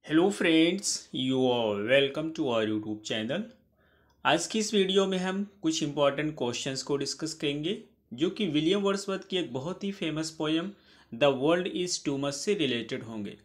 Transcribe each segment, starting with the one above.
Hello friends, you are welcome to our YouTube channel. आज की इस वीडियो में हम कुछ इंपॉर्टेंट क्वेश्चंस को डिस्कस करेंगे जो कि विलियम वर्ड्सवर्थ की एक बहुत ही famous poem the world is too much से रिलेटेड होंगे।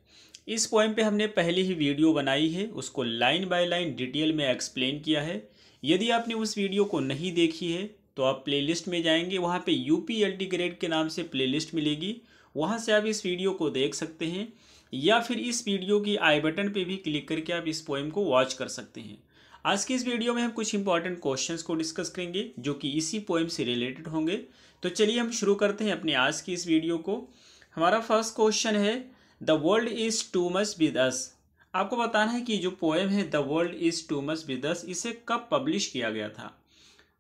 इस पोएम पे हमने पहले ही वीडियो बनाई है, उसको लाइन बाय लाइन डिटेल में एक्सप्लेन किया है। यदि आपने उस वीडियो को नहीं देखी है तो आप प्लेलिस्ट में जाएंगे, वहाँ पे यूपीएलटी ग्रेड के नाम से प्लेलिस्ट मिलेगी, वहाँ से आप इस वीडियो को देख सकते हैं या फिर इस वीडियो की आई बटन पे भी क्लिक करके आप इस पोएम को वॉच कर सकते हैं। आज की इस वीडियो में हम कुछ इंपॉर्टेंट क्वेश्चंस को डिस्कस करेंगे जो कि इसी पोएम से रिलेटेड होंगे। तो चलिए हम शुरू करते हैं अपने आज की इस वीडियो को। हमारा फर्स्ट क्वेश्चन है the world is too much with अस। आपको बताना है कि जो पोएम है the world is too much with अस, इसे कब पब्लिश किया गया था।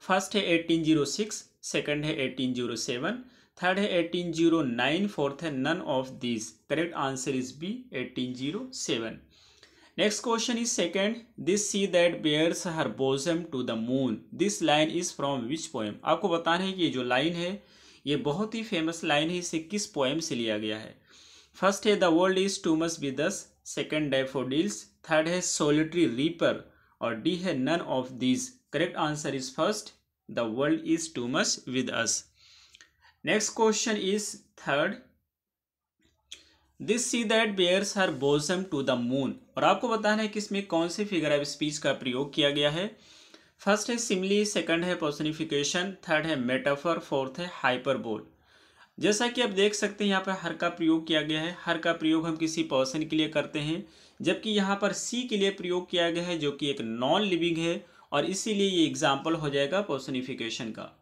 फर्स्ट है 1806, सेकंड है 1807, थर्ड है 1809, फोर्थ है none of this. Correct answer is B 1807। Next question is second, this sea that bares her bosom to the moon, this line is from which poem. आपको बताना है कि ये जो लाइन है ये बहुत ही फेमस लाइन है, इसे किस पोएम से लिया गया है। फर्स्ट है the world is too much with us, second daffodils, third है सोलिटरी रीपर और डी है none of this. Correct answer is first, the world is too much with us. Next question is third, this sea that bares her bosom to the moon. और आपको बताना है कि इसमें कौन से फिगर ऑफ स्पीच का प्रयोग किया गया है। फर्स्ट है सिमली, सेकंड है पर्सनिफिकेशन, थर्ड है मेटाफर, फोर्थ है हाइपरबोल। जैसा कि आप देख सकते हैं यहाँ पर हर का प्रयोग किया गया है। हर का प्रयोग हम किसी पर्सन के लिए करते हैं, जबकि यहाँ पर सी के लिए प्रयोग किया गया है जो कि एक नॉन लिविंग है और इसीलिए ये एग्जाम्पल हो जाएगा पर्सनिफिकेशन का।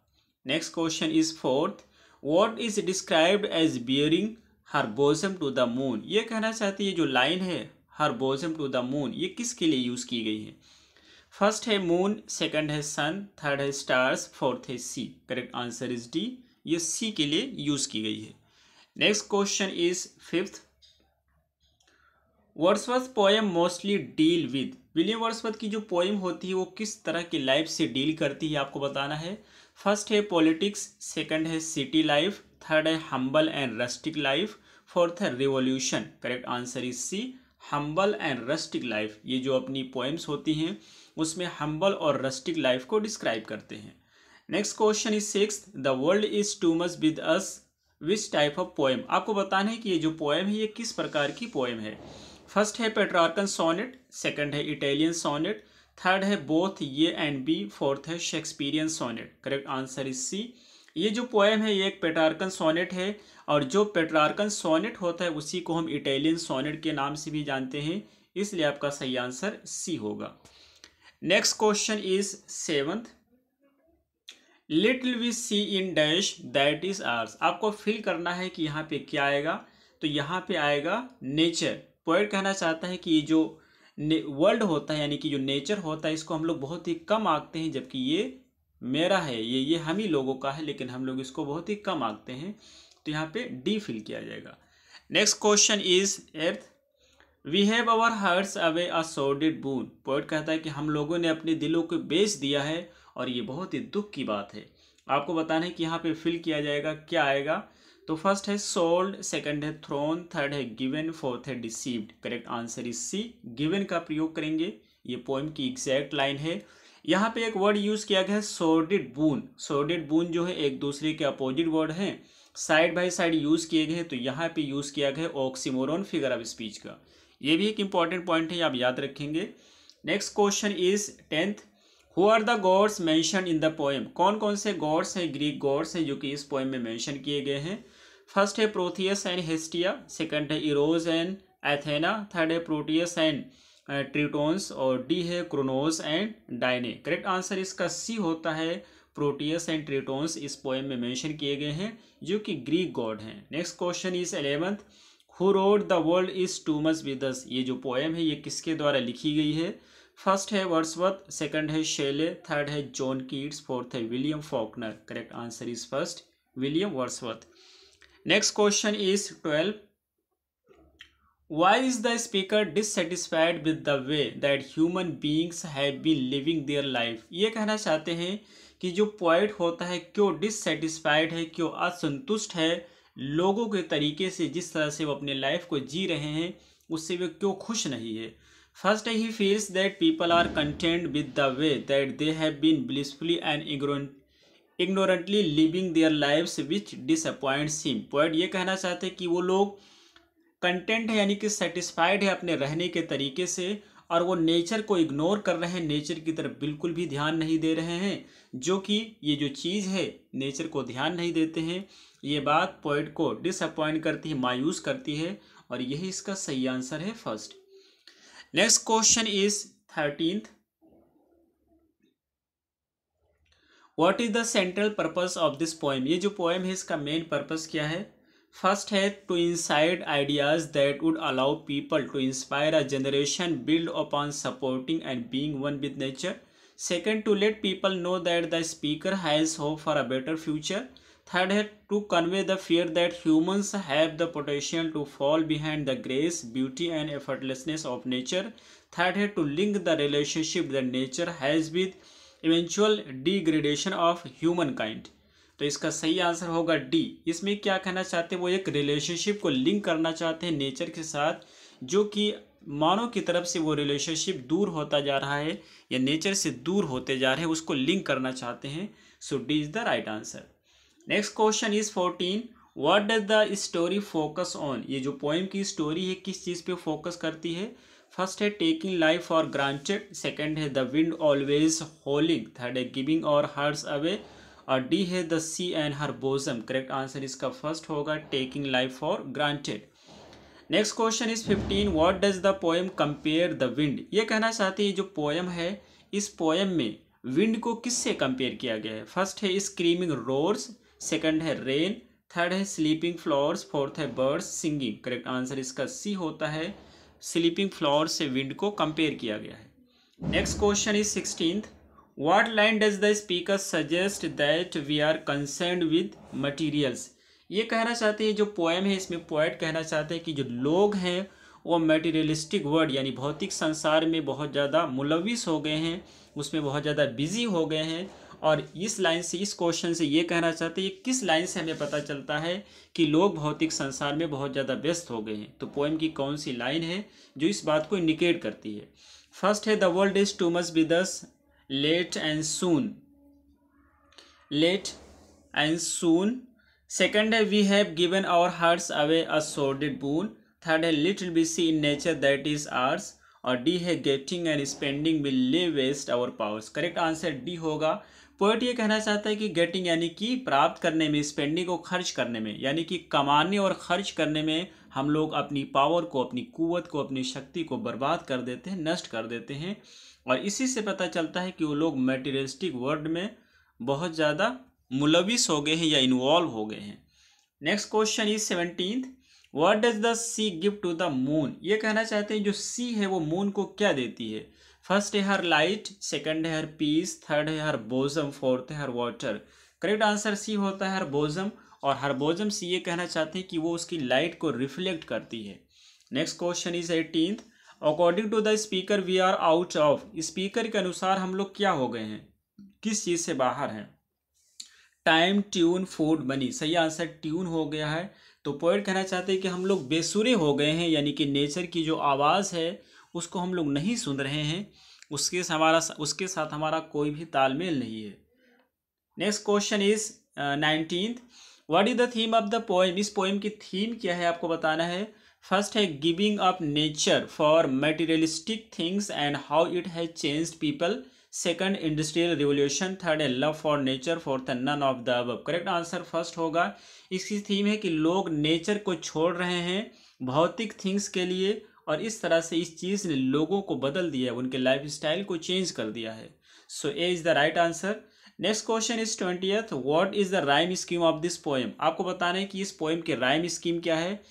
Next question is fourth, what is described as bearing her bosom to the moon. ये कहना चाहती है जो लाइन है her bosom to the moon, ये किसके लिए यूज की गई है। फर्स्ट है मून, सेकंड है सन, थर्ड है स्टार्स, फोर्थ है सी। करेक्ट आंसर इज डी, ये सी के लिए यूज की गई है। Next question is fifth, Wordsworth poem mostly deal with. William Wordsworth की जो पोएम होती है वो किस तरह की लाइफ से डील करती है, आपको बताना है। फर्स्ट है पॉलिटिक्स, सेकंड है सिटी लाइफ, थर्ड है humble and rustic life, fourth है revolution. Correct answer is C, humble and rustic life. ये जो अपनी पोएम्स होती हैं उसमें हम्बल और रस्टिक लाइफ को डिस्क्राइब करते हैं। Next question is sixth, the world is too much with us, which type of poem. आपको बताना है कि ये जो पोएम है ये किस प्रकार की पोएम है। फर्स्ट है पेट्रार्कन सोनेट, सेकंड है इटालियन सोनेट, थर्ड है both A and B, fourth है Shakespearean sonnet. Correct answer is C, ये जो पोएम है ये एक पेट्रार्कन सोनेट है और जो पेट्रार्कन सोनेट होता है उसी को हम इटालियन सोनेट के नाम से भी जानते हैं, इसलिए आपका सही आंसर सी होगा। Next question is seventh, little we see in dash that is ours. आपको फिल करना है कि यहाँ पे क्या आएगा, तो यहाँ पे आएगा नेचर। पोएट कहना चाहता है कि ये जो वर्ल्ड होता है यानी कि जो नेचर होता है इसको हम लोग बहुत ही कम आंकते हैं, जबकि ये मेरा है, ये हम ही लोगों का है, लेकिन हम लोग इसको बहुत ही कम आंकते हैं। तो यहाँ पे डी फिल किया जाएगा। Next question is eighth, we have our hearts away a sordid boon. Poet कहता है कि हम लोगों ने अपने दिलों को बेच दिया है और ये बहुत ही दुख की बात है। आपको बताना है कि यहाँ पे फिल किया जाएगा, क्या आएगा। तो फर्स्ट है सोल्ड, सेकंड है थ्रोन, थर्ड है गिवन, फोर्थ है deceived. Correct answer is C, given का प्रयोग करेंगे। ये पोएम की एग्जैक्ट लाइन है। यहाँ पे एक वर्ड यूज किया गया है सॉर्डेड बून। सॉर्डेड बून जो है एक दूसरे के अपोजिट वर्ड हैं, साइड बाय साइड यूज किए गए हैं, तो यहाँ पे यूज किया गया है ऑक्सीमोरॉन फिगर ऑफ स्पीच का। ये भी एक इंपॉर्टेंट पॉइंट है, आप याद रखेंगे। Next question is tenth, who are the gods mention in the poem. कौन कौन से गॉड्स हैं, ग्रीक गॉड्स हैं जो कि इस पोएम में मेंशन किए गए हैं। फर्स्ट है प्रोथियस एंड हेस्टिया, सेकंड है इरोज एंड एथेना, थर्ड है प्रोटियस एंड ट्रिटोन्स और डी है Cronos and Diane. Correct answer इसका सी होता है, प्रोटियस एंड ट्रिटोन्स इस पोएम में मेंशन किए गए हैं जो कि ग्रीक गॉड हैं। Next question is 11th, who wrote the world is too much with अस। ये जो पोएम है ये किसके द्वारा लिखी गई है। फर्स्ट है वर्ड्सवर्थ, सेकंड है शेले, थर्ड है जॉन कीट्स, फोर्थ है William Faulkner. Correct answer is first, William Wordsworth. Next question is 12, why is the speaker dissatisfied with the way that human beings have been living their life. ये कहना चाहते हैं कि जो poet होता है क्यों डिससेटिस्फाइड है, क्यों असंतुष्ट है लोगों के तरीके से, जिस तरह से वो अपने लाइफ को जी रहे हैं, उससे वे क्यों खुश नहीं है। First he feels that people are content with the way that they have been blissfully and ignorantly living their lives which disappoints him. Point ये कहना चाहते हैं कि वो लोग कंटेंट है यानी कि सेटिस्फाइड है अपने रहने के तरीके से, और वो नेचर को इग्नोर कर रहे हैं, नेचर की तरफ बिल्कुल भी ध्यान नहीं दे रहे हैं, जो कि ये जो चीज़ है नेचर को ध्यान नहीं देते हैं। ये बात पोएट को डिसअपॉइंट करती है, मायूस करती है, और यही इसका सही आंसर है first. Next question is 13th। What is the central purpose of this poem. ये जो पोएम है इसका मेन पर्पस क्या है। फर्स्ट है to incite ideas that would allow people to inspire a generation build upon supporting and being one with nature. Second, to let people know that the speaker has hope for a better future. Third है to convey the fear that humans have the potential to fall behind the grace, beauty and effortlessness of nature. Third है to link the relationship that nature has with eventual degradation of human kind. तो इसका सही answer होगा D. इसमें क्या कहना चाहते हैं, वो एक रिलेशनशिप को लिंक करना चाहते हैं नेचर के साथ, जो कि मानव की तरफ से वो रिलेशनशिप दूर होता जा रहा है या नेचर से दूर होते जा रहे हैं, उसको लिंक करना चाहते हैं। So D is the right answer. Next question is 14। What does the story focus on. ये जो पोएम की स्टोरी है किस चीज़ पे फोकस करती है। फर्स्ट है taking life for granted. Second है the wind always howling. Third है गिविंग और हार्ट्स अवे, और डी है the sea and her bosom. Correct answer इसका फर्स्ट होगा taking life for granted. Next question is 15। What does the poem compare the wind. ये कहना चाहते हैं जो पोएम है इस पोएम में विंड को किससे कंपेयर किया गया है। फर्स्ट है स्क्रीमिंग रोर्स, सेकंड है रेन, थर्ड है स्लीपिंग फ्लावर्स, फोर्थ है बर्ड्स सिंगिंग। करेक्ट आंसर इसका सी होता है, स्लीपिंग फ्लावर्स से विंड को कंपेयर किया गया है। Next question is 16th। What line does the speaker suggest that we are concerned with materials। ये कहना चाहते हैं जो पोएम है इसमें पोएट कहना चाहते हैं कि जो लोग हैं वो मटेरियलिस्टिक वर्ड यानी भौतिक संसार में बहुत ज़्यादा मुलविस हो गए हैं, उसमें बहुत ज़्यादा बिजी हो गए हैं। और इस लाइन से, इस क्वेश्चन से ये कहना चाहते हैं किस लाइन से हमें पता चलता है कि लोग भौतिक संसार में बहुत ज़्यादा व्यस्त हो गए हैं। तो पोएम की कौन सी लाइन है जो इस बात को इंडिकेट करती है। फर्स्ट है the world is too much with us late and soon, late and soon. Second है we have given our hearts away a sordid boon. Third है little we see in nature that is ours, और D है getting and spending will lay waste our powers। Correct answer D होगा। Poet ये कहना चाहता है कि getting यानी कि प्राप्त करने में, स्पेंडिंग को खर्च करने में, यानी कि कमाने और खर्च करने में हम लोग अपनी पावर को, अपनी कुव्वत को, अपनी शक्ति को बर्बाद कर देते हैं, नष्ट कर देते हैं। और इसी से पता चलता है कि वो लोग मटेरियलिस्टिक वर्ल्ड में बहुत ज़्यादा मुलविस हो गए हैं या इन्वॉल्व हो गए हैं। Next question is 17th। What does the sea give to the moon. ये कहना चाहते हैं जो सी है वो मून को क्या देती है। फर्स्ट है हर लाइट, सेकंड है हर पीस, थर्ड है हर बोजम, फोर्थ है हर वाटर। करेक्ट आंसर सी होता है हर बोजम, और हर बोजम सी ये कहना चाहते हैं कि वो उसकी लाइट को रिफ्लेक्ट करती है। Next question is 18th। According to the speaker we are out of. Speaker के अनुसार हम लोग क्या हो गए हैं, किस चीज़ से बाहर हैं। Time, tune, food, money. सही आंसर ट्यून हो गया है। तो पोएट कहना चाहते हैं कि हम लोग बेसुरे हो गए हैं, यानी कि नेचर की जो आवाज़ है उसको हम लोग नहीं सुन रहे हैं, उसके साथ हमारा कोई भी तालमेल नहीं है। Next question is 19th। What is the theme of the poem. इस पोएम की थीम क्या है आपको बताना है। फर्स्ट है giving up nature for materialistic things and how it has changed people. Second industrial revolution. Third है लव फॉर नेचर। फोर्थ है none of the above. Correct answer first होगा। इसकी थीम है कि लोग नेचर को छोड़ रहे हैं भौतिक थिंग्स के लिए, और इस तरह से इस चीज़ ने लोगों को बदल दिया है, उनके लाइफ स्टाइल को चेंज कर दिया है। So A is the right answer. Next question is 20th। What is the rhyme scheme of this poem. आपको बताना है कि इस पोएम की राइम स्कीम क्या है।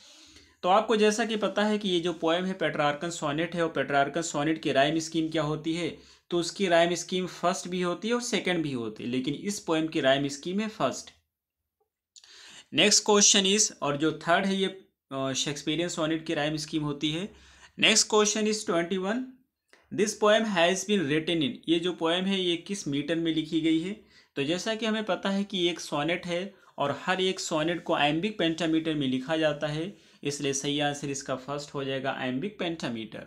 तो आपको जैसा कि पता है कि ये जो पोएम है पेट्रार्कन सोनेट है, और पेट्रार्कन सोनेट की राइम स्कीम क्या होती है, तो उसकी राइम स्कीम फर्स्ट भी होती है और सेकंड भी होती है, लेकिन इस पोएम की राइम स्कीम है फर्स्ट। नेक्स्ट क्वेश्चन इज, और जो थर्ड है ये शेक्सपियरियन सोनेट की राइम स्कीम होती है। Next question is 21। This poem has been written in. ये जो पोएम है ये किस मीटर में लिखी गई है। तो जैसा कि हमें पता है कि एक सोनेट है और हर एक सोनेट को आइम्बिक पेंटामीटर में लिखा जाता है, इसलिए सही आंसर इसका फर्स्ट हो जाएगा iambic pentameter।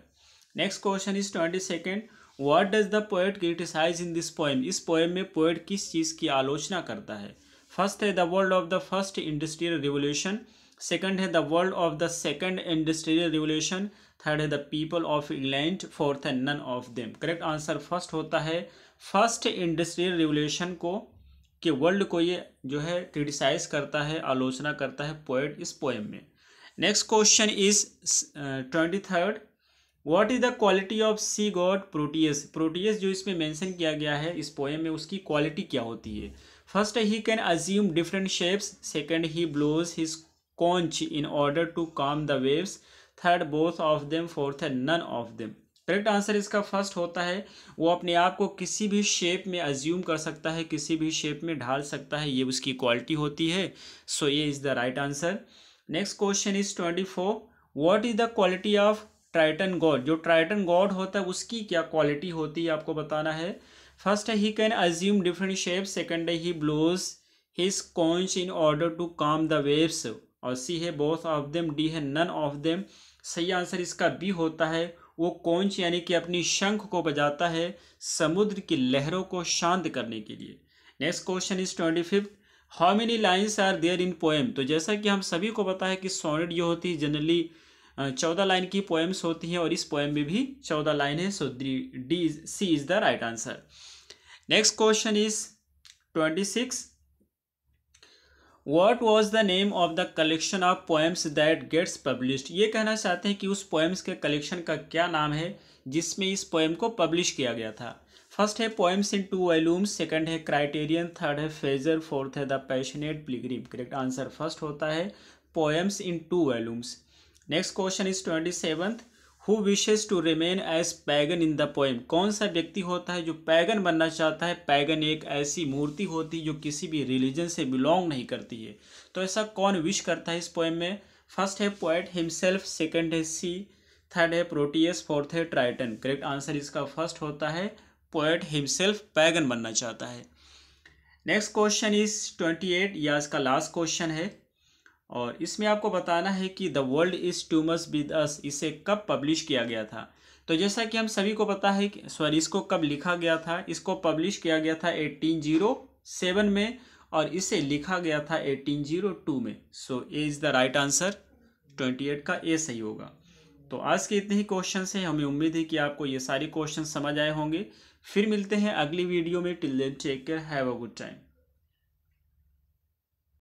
Next question is 22nd, what does the poet criticise in this poem. इस पोएम में पोएट किस चीज़ की आलोचना करता है। फर्स्ट है the world of the first industrial revolution, second है the world of the second industrial revolution, third है the people of England, fourth है none of them. Correct answer first होता है। फर्स्ट इंडस्ट्रियल रिवोल्यूशन को कि world को ये जो है क्रिटिसाइज करता है, आलोचना करता है पोएट इस पोएम में। Next question is 23rd, what is the quality of sea god Proteus. Proteus जो इसमें मेंशन किया गया है इस पोएम में, उसकी क्वालिटी क्या होती है। First he can assume different shapes, second he blows his conch in order to calm the waves, third both of them, fourth है none of them. Correct answer इसका फर्स्ट होता है, वो अपने आप को किसी भी शेप में अज्यूम कर सकता है, किसी भी शेप में ढाल सकता है, ये उसकी क्वालिटी होती है। सो ये is the right answer. Next question is 24, what is the quality of Triton God. जो ट्राइटन गॉड होता है उसकी क्या क्वालिटी होती है आपको बताना है। फर्स्ट है he can assume different shape, second है he blows his conch in order to calm the waves, और सी है बोथ ऑफ देम, डी है नन ऑफ देम। सही आंसर इसका बी होता है, वो कॉन्च यानी कि अपनी शंख को बजाता है समुद्र की लहरों को शांत करने के लिए। Next question is 25, how many lines are there in poem. तो जैसा कि हम सभी को पता है कि सोनेट जो होती है जनरली 14 लाइन की पोएम्स होती हैं, और इस पोएम में भी 14 लाइन है। So D C is the right answer. Next question is 26, what was the name of the collection of poems that gets published. ये कहना चाहते हैं कि उस पोएम्स के कलेक्शन का क्या नाम है जिसमें इस पोएम को पब्लिश किया गया था। फर्स्ट है पोएम्स इन 2 वॉल्यूम्स, सेकंड है क्राइटेरियन, थर्ड है फेजर, फोर्थ है the passionate pilgrim. Correct answer first होता है poems in 2 volumes. Next question is 27th, who wishes to remain as pagan in the poem. कौन सा व्यक्ति होता है जो पैगन बनना चाहता है। पैगन एक ऐसी मूर्ति होती है जो किसी भी रिलीजन से बिलोंग नहीं करती है, तो ऐसा कौन विश करता है इस पोएम में। फर्स्ट है पोएट हिमसेल्फ, सेकंड है सी, थर्ड है प्रोटियस, फोर्थ है ट्राइटन। करेक्ट आंसर इसका फर्स्ट होता है, पोएट हिमसेल्फ पैगन बनना चाहता है। नेक्स्ट क्वेश्चन इज 28, या इसका लास्ट क्वेश्चन है, और इसमें आपको बताना है कि the world is too much with अस इसे कब पब्लिश किया गया था। तो जैसा कि हम सभी को पता है कि इसको कब लिखा गया था। इसको पब्लिश किया गया था 1807 में, और इसे लिखा गया था 1802 में। So A is the right answer, 28 का ए सही होगा। तो आज के इतने ही क्वेश्चन हैं, हमें उम्मीद है कि आपको ये सारे क्वेश्चन समझ आए होंगे। फिर मिलते हैं अगली वीडियो में। Till then take care, have a good time.